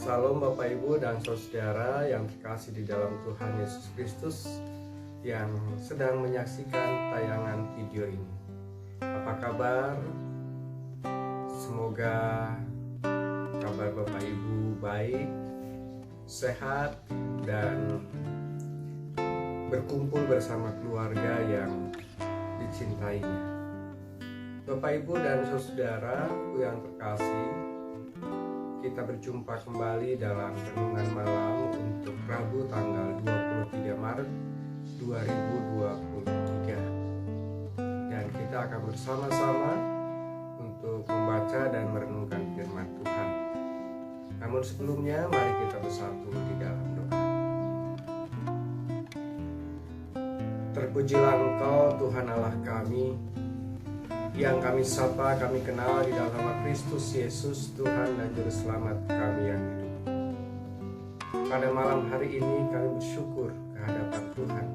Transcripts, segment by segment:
Salam Bapak Ibu dan saudara yang terkasih di dalam Tuhan Yesus Kristus yang sedang menyaksikan tayangan video ini. Apa kabar? Semoga kabar Bapak Ibu baik, sehat, dan berkumpul bersama keluarga yang dicintainya. Bapak Ibu dan saudara yang terkasih, kita berjumpa kembali dalam renungan malam untuk Rabu tanggal 23 Maret 2023. Dan kita akan bersama-sama untuk membaca dan merenungkan firman Tuhan. Namun sebelumnya mari kita bersatu di dalam doa. Terpujilah Engkau Tuhan Allah kami, yang kami sapa, kami kenal di dalam nama Kristus Yesus, Tuhan dan Juru Selamat kami yang hidup. Pada malam hari ini kami bersyukur kehadapan Tuhan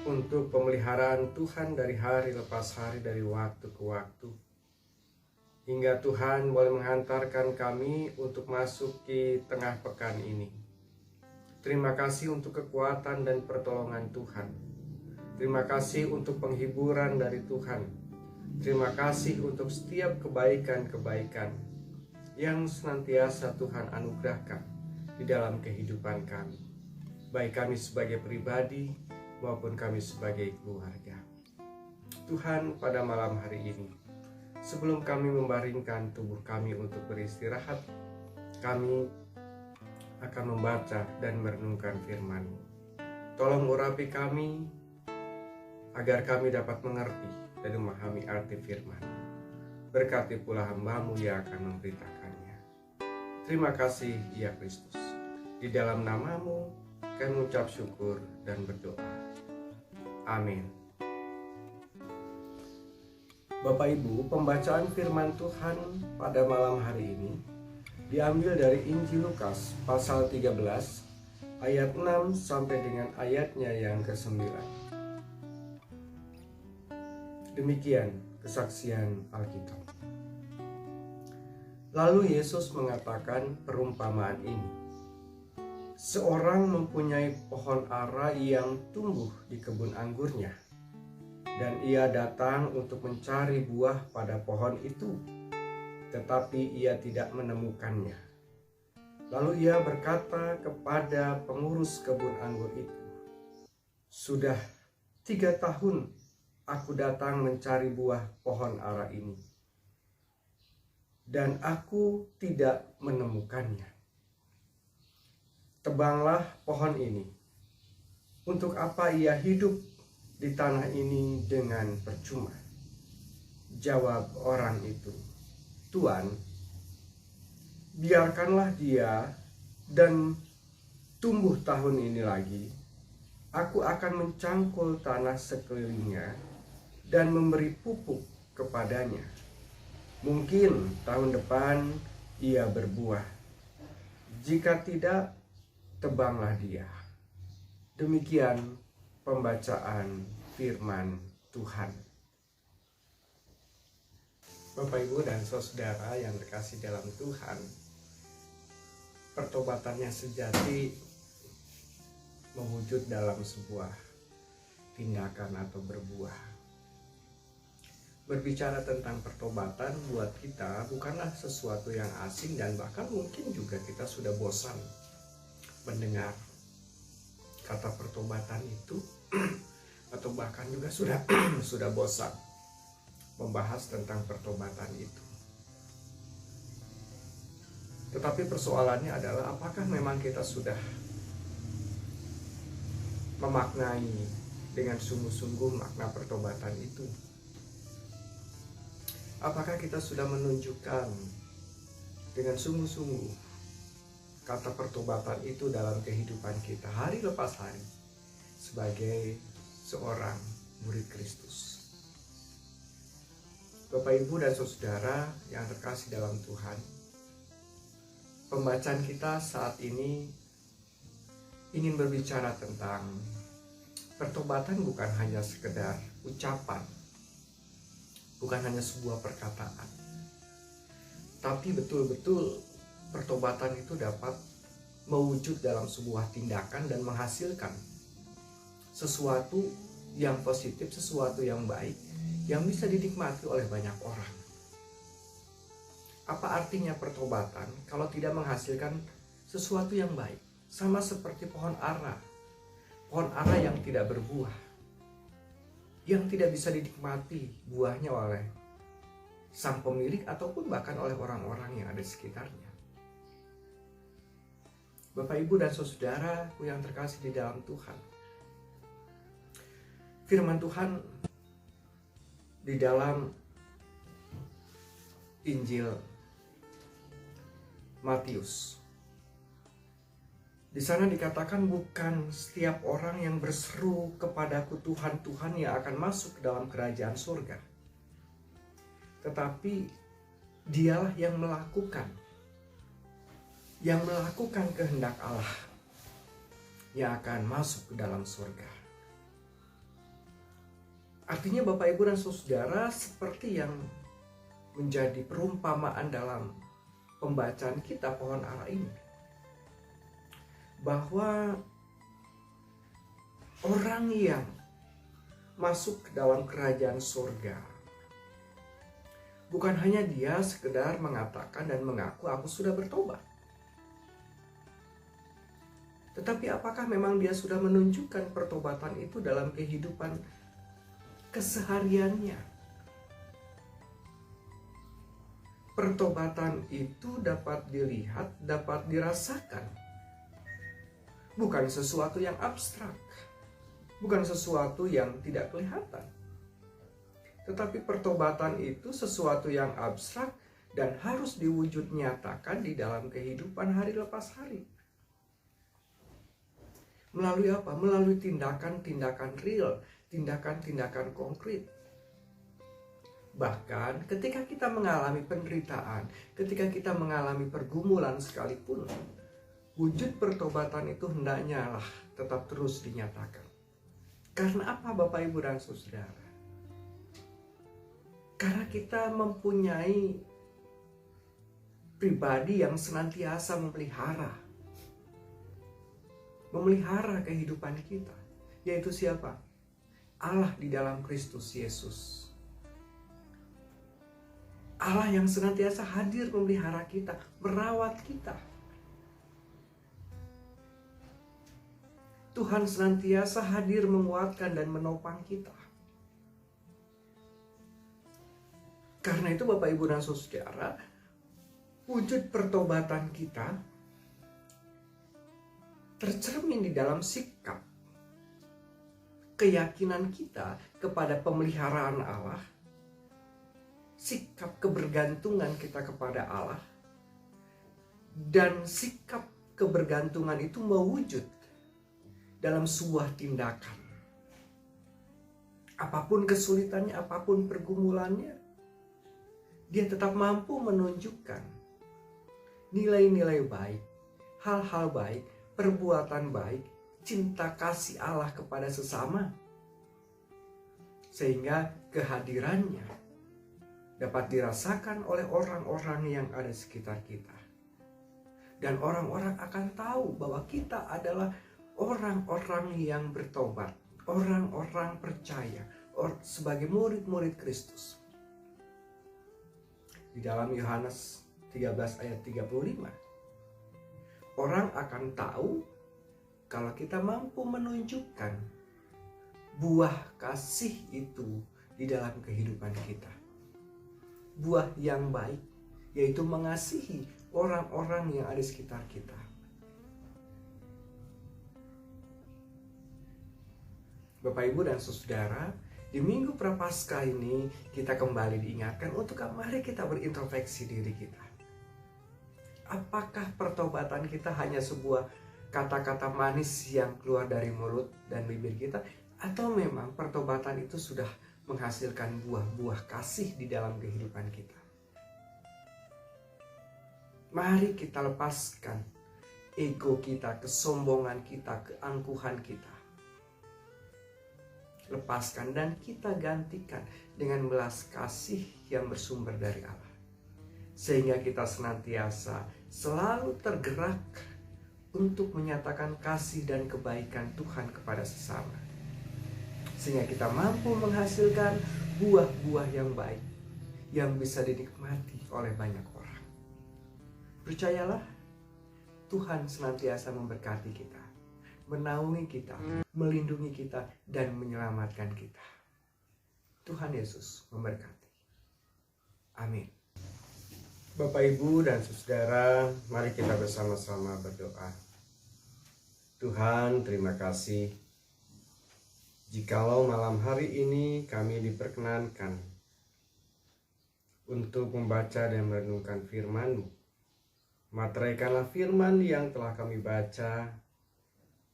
untuk pemeliharaan Tuhan dari hari lepas hari, dari waktu ke waktu, hingga Tuhan boleh menghantarkan kami untuk masuk di tengah pekan ini. Terima kasih untuk kekuatan dan pertolongan Tuhan. Terima kasih untuk penghiburan dari Tuhan. Terima kasih untuk setiap kebaikan-kebaikan yang senantiasa Tuhan anugerahkan di dalam kehidupan kami, baik kami sebagai pribadi maupun kami sebagai keluarga. Tuhan, pada malam hari ini, sebelum kami membaringkan tubuh kami untuk beristirahat, kami akan membaca dan merenungkan firman-Mu. Tolong urapi kami agar kami dapat mengerti dan memahami arti firman. Berkati pula hamba-Mu yang akan memberitakannya. Terima kasih ya Kristus. Di dalam nama-Mu kami mengucap syukur dan berdoa. Amin. Bapak Ibu, pembacaan firman Tuhan pada malam hari ini diambil dari Injil Lukas pasal 13 ayat 6 sampai dengan ayatnya yang ke-9. Demikian kesaksian Alkitab. Lalu Yesus mengatakan perumpamaan ini. Seorang mempunyai pohon ara yang tumbuh di kebun anggurnya, dan ia datang untuk mencari buah pada pohon itu, tetapi ia tidak menemukannya. Lalu ia berkata kepada pengurus kebun anggur itu, "Sudah 3 tahun aku datang mencari buah pohon ara ini, dan aku tidak menemukannya. Tebanglah pohon ini. Untuk apa ia hidup di tanah ini dengan percuma?" Jawab orang itu, "Tuan, biarkanlah dia dan tumbuh tahun ini lagi. Aku akan mencangkul tanah sekelilingnya dan memberi pupuk kepadanya. Mungkin tahun depan ia berbuah. Jika tidak, tebanglah dia." Demikian pembacaan firman Tuhan. Bapak, Ibu, dan saudara yang terkasih dalam Tuhan, pertobatan yang sejati mewujud dalam sebuah tindakan atau berbuah. Berbicara tentang pertobatan buat kita bukanlah sesuatu yang asing, dan bahkan mungkin juga kita sudah bosan mendengar kata pertobatan itu atau bahkan juga sudah bosan membahas tentang pertobatan itu. Tetapi persoalannya adalah, apakah memang kita sudah memaknai dengan sungguh-sungguh makna pertobatan itu? Apakah kita sudah menunjukkan dengan sungguh-sungguh kata pertobatan itu dalam kehidupan kita hari lepas hari sebagai seorang murid Kristus? Bapak, Ibu, dan saudara yang terkasih dalam Tuhan, pembacaan kita saat ini ingin berbicara tentang pertobatan bukan hanya sekedar ucapan, bukan hanya sebuah perkataan, tapi betul-betul pertobatan itu dapat mewujud dalam sebuah tindakan dan menghasilkan sesuatu yang positif, sesuatu yang baik, yang bisa dinikmati oleh banyak orang. Apa artinya pertobatan kalau tidak menghasilkan sesuatu yang baik? Sama seperti pohon ara. Pohon ara yang tidak berbuah, yang tidak bisa dinikmati buahnya oleh sang pemilik ataupun bahkan oleh orang-orang yang ada di sekitarnya. Bapak, Ibu, dan saudaraku yang terkasih di dalam Tuhan, firman Tuhan di dalam Injil Matius, di sana dikatakan bukan setiap orang yang berseru kepadaku Tuhan, Tuhan yang akan masuk ke dalam kerajaan surga, tetapi dialah yang melakukan kehendak Allah yang akan masuk ke dalam surga. Artinya Bapak, Ibu, dan saudara, seperti yang menjadi perumpamaan dalam pembacaan kita pohon ara ini, bahwa orang yang masuk ke dalam kerajaan surga bukan hanya dia sekedar mengatakan dan mengaku aku sudah bertobat, tetapi apakah memang dia sudah menunjukkan pertobatan itu dalam kehidupan kesehariannya? Pertobatan itu dapat dilihat, dapat dirasakan. Bukan sesuatu yang abstrak, bukan sesuatu yang tidak kelihatan. Tetapi pertobatan itu sesuatu yang abstrak dan harus diwujud nyatakan di dalam kehidupan hari lepas hari. Melalui apa? Melalui tindakan-tindakan real, tindakan-tindakan konkret. Bahkan ketika kita mengalami penderitaan, ketika kita mengalami pergumulan sekalipun, wujud pertobatan itu hendaknya lah tetap terus dinyatakan. Karena apa, Bapak, Ibu, dan saudara? Karena kita mempunyai pribadi yang senantiasa memelihara kehidupan kita, yaitu siapa? Allah di dalam Kristus Yesus. Allah yang senantiasa hadir memelihara kita, merawat kita. Tuhan senantiasa hadir menguatkan dan menopang kita. Karena itu Bapak, Ibu, dan saudara, wujud pertobatan kita tercermin di dalam sikap keyakinan kita kepada pemeliharaan Allah, sikap kebergantungan kita kepada Allah, dan sikap kebergantungan itu mewujud dalam sebuah tindakan. Apapun kesulitannya, apapun pergumulannya, dia tetap mampu menunjukkan nilai-nilai baik, hal-hal baik, perbuatan baik, cinta kasih Allah kepada sesama, sehingga kehadirannya dapat dirasakan oleh orang-orang yang ada di sekitar kita. Dan orang-orang akan tahu bahwa kita adalah orang-orang yang bertobat, orang-orang percaya, sebagai murid-murid Kristus. Di dalam Yohanes 13 ayat 35, orang akan tahu kalau kita mampu menunjukkan buah kasih itu di dalam kehidupan kita. Buah yang baik, yaitu mengasihi orang-orang yang ada di sekitar kita. Bapak, Ibu, dan saudara, di Minggu Prapaskah ini kita kembali diingatkan untuk mari kita berintrospeksi diri kita. Apakah pertobatan kita hanya sebuah kata-kata manis yang keluar dari mulut dan bibir kita, atau memang pertobatan itu sudah menghasilkan buah-buah kasih di dalam kehidupan kita? Mari kita lepaskan ego kita, kesombongan kita, keangkuhan kita. Lepaskan dan kita gantikan dengan belas kasih yang bersumber dari Allah. Sehingga kita senantiasa selalu tergerak untuk menyatakan kasih dan kebaikan Tuhan kepada sesama, sehingga kita mampu menghasilkan buah-buah yang baik yang bisa dinikmati oleh banyak orang. Percayalah, Tuhan senantiasa memberkati kita, menaungi kita, melindungi kita, dan menyelamatkan kita. Tuhan Yesus memberkati. Amin. Bapak, Ibu, dan saudara, mari kita bersama-sama berdoa. Tuhan, terima kasih jikalau malam hari ini kami diperkenankan untuk membaca dan merenungkan firman-Mu. Materaikanlah firman yang telah kami baca,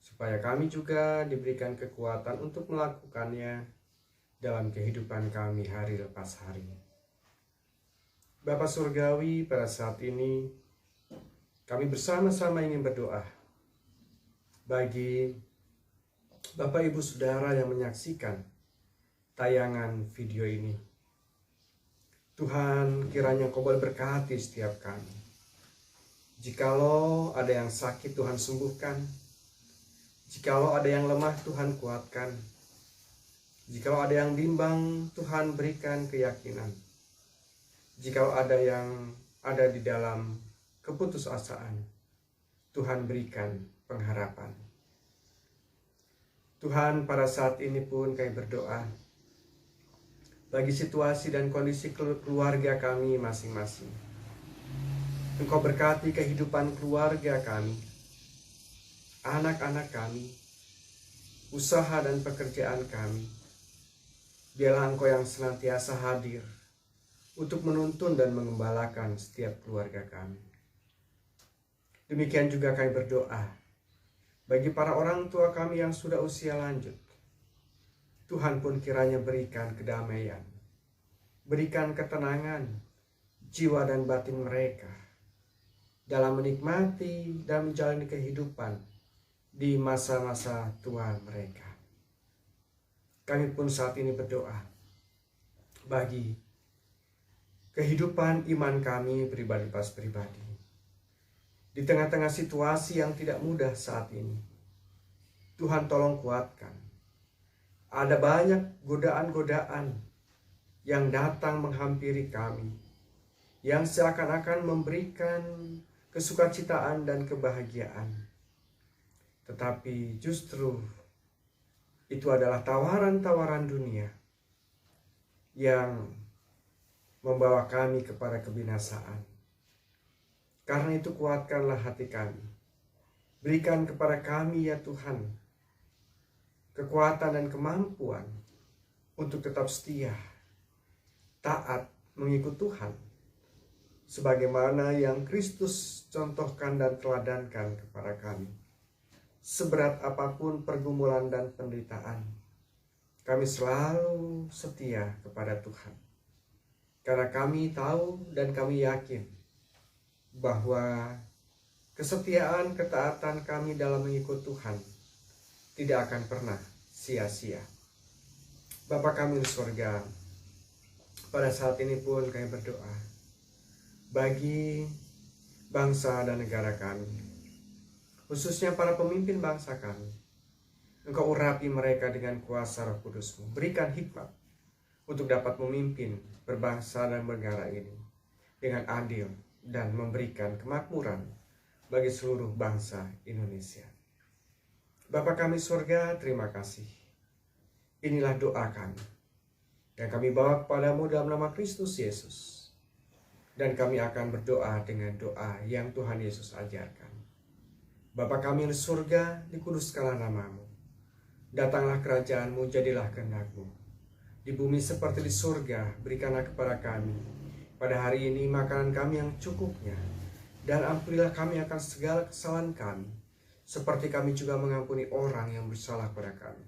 supaya kami juga diberikan kekuatan untuk melakukannya dalam kehidupan kami hari lepas hari. Bapa Surgawi, pada saat ini kami bersama-sama ingin berdoa bagi Bapak, Ibu, Saudara yang menyaksikan tayangan video ini. Tuhan, kiranya Engkau boleh berkati setiap kami. Jikalau ada yang sakit, Tuhan sembuhkan. Jikalau ada yang lemah, Tuhan kuatkan. Jikalau ada yang bimbang, Tuhan berikan keyakinan. Jikalau ada yang ada di dalam keputusasaan, Tuhan berikan pengharapan. Tuhan, pada saat ini pun kami berdoa bagi situasi dan kondisi keluarga kami masing-masing. Engkau berkati kehidupan keluarga kami, anak-anak kami, usaha dan pekerjaan kami. Biarlah Engkau yang senantiasa hadir untuk menuntun dan mengembalakan setiap keluarga kami. Demikian juga kami berdoa bagi para orang tua kami yang sudah usia lanjut. Tuhan pun kiranya berikan kedamaian, berikan ketenangan jiwa dan batin mereka dalam menikmati dan menjalani kehidupan di masa-masa tua mereka. Kami pun saat ini berdoa bagi kehidupan iman kami pribadi pas pribadi. Di tengah-tengah situasi yang tidak mudah saat ini, Tuhan tolong kuatkan. Ada banyak godaan-godaan yang datang menghampiri kami, yang seakan-akan memberikan kesukacitaan dan kebahagiaan. Tetapi justru itu adalah tawaran-tawaran dunia yang membawa kami kepada kebinasaan. Karena itu kuatkanlah hati kami. Berikan kepada kami ya Tuhan kekuatan dan kemampuan untuk tetap setia, taat, mengikut Tuhan, sebagaimana yang Kristus contohkan dan teladankan kepada kami. Seberat apapun pergumulan dan penderitaan, kami selalu setia kepada Tuhan. Karena kami tahu dan kami yakin bahwa kesetiaan, ketaatan kami dalam mengikut Tuhan tidak akan pernah sia-sia. Bapa kami di surga, pada saat ini pun kami berdoa bagi bangsa dan negara kami, khususnya para pemimpin bangsa kami. Engkau urapi mereka dengan kuasa Roh Kudus-Mu. Berikan hikmat untuk dapat memimpin berbangsa dan negara ini dengan adil dan memberikan kemakmuran bagi seluruh bangsa Indonesia. Bapa kami surga, terima kasih. Inilah doa kami yang kami bawa kepadamu dalam nama Kristus Yesus. Dan kami akan berdoa dengan doa yang Tuhan Yesus ajarkan. Bapa kami di surga, dikuduskanlah namamu. Datanglah kerajaan-Mu, jadilah kehendak-Mu. Di bumi seperti di surga, berikanlah kepada kami pada hari ini makanan kami yang cukupnya. Dan ampunilah kami akan segala kesalahan kami, seperti kami juga mengampuni orang yang bersalah pada kami.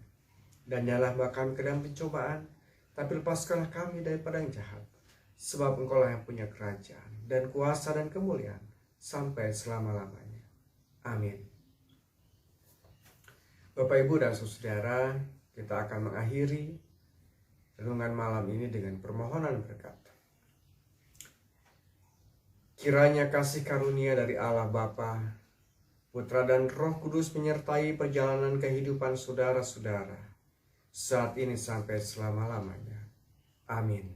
Dan janganlah kami ke dalam pencobaan, tapi lepaskanlah kami daripada yang jahat. Sebab Engkau lah yang punya kerajaan dan kuasa dan kemuliaan sampai selama-lamanya. Amin. Bapak, Ibu, dan saudara, kita akan mengakhiri renungan malam ini dengan permohonan berkat. Kiranya kasih karunia dari Allah Bapa, Putra dan Roh Kudus menyertai perjalanan kehidupan saudara-saudara saat ini sampai selama-lamanya. Amin.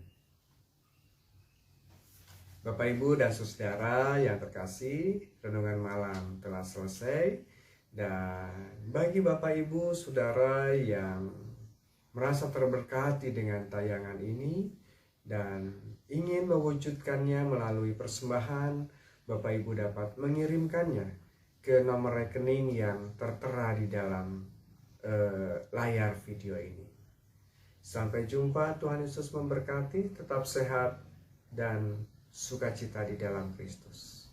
Bapak, Ibu, dan saudara yang terkasih, renungan malam telah selesai. Dan bagi Bapak, Ibu, saudara yang merasa terberkati dengan tayangan ini dan ingin mewujudkannya melalui persembahan, Bapak Ibu dapat mengirimkannya ke nomor rekening yang tertera di dalam layar video ini. Sampai jumpa, Tuhan Yesus memberkati, tetap sehat dan sukacita di dalam Kristus.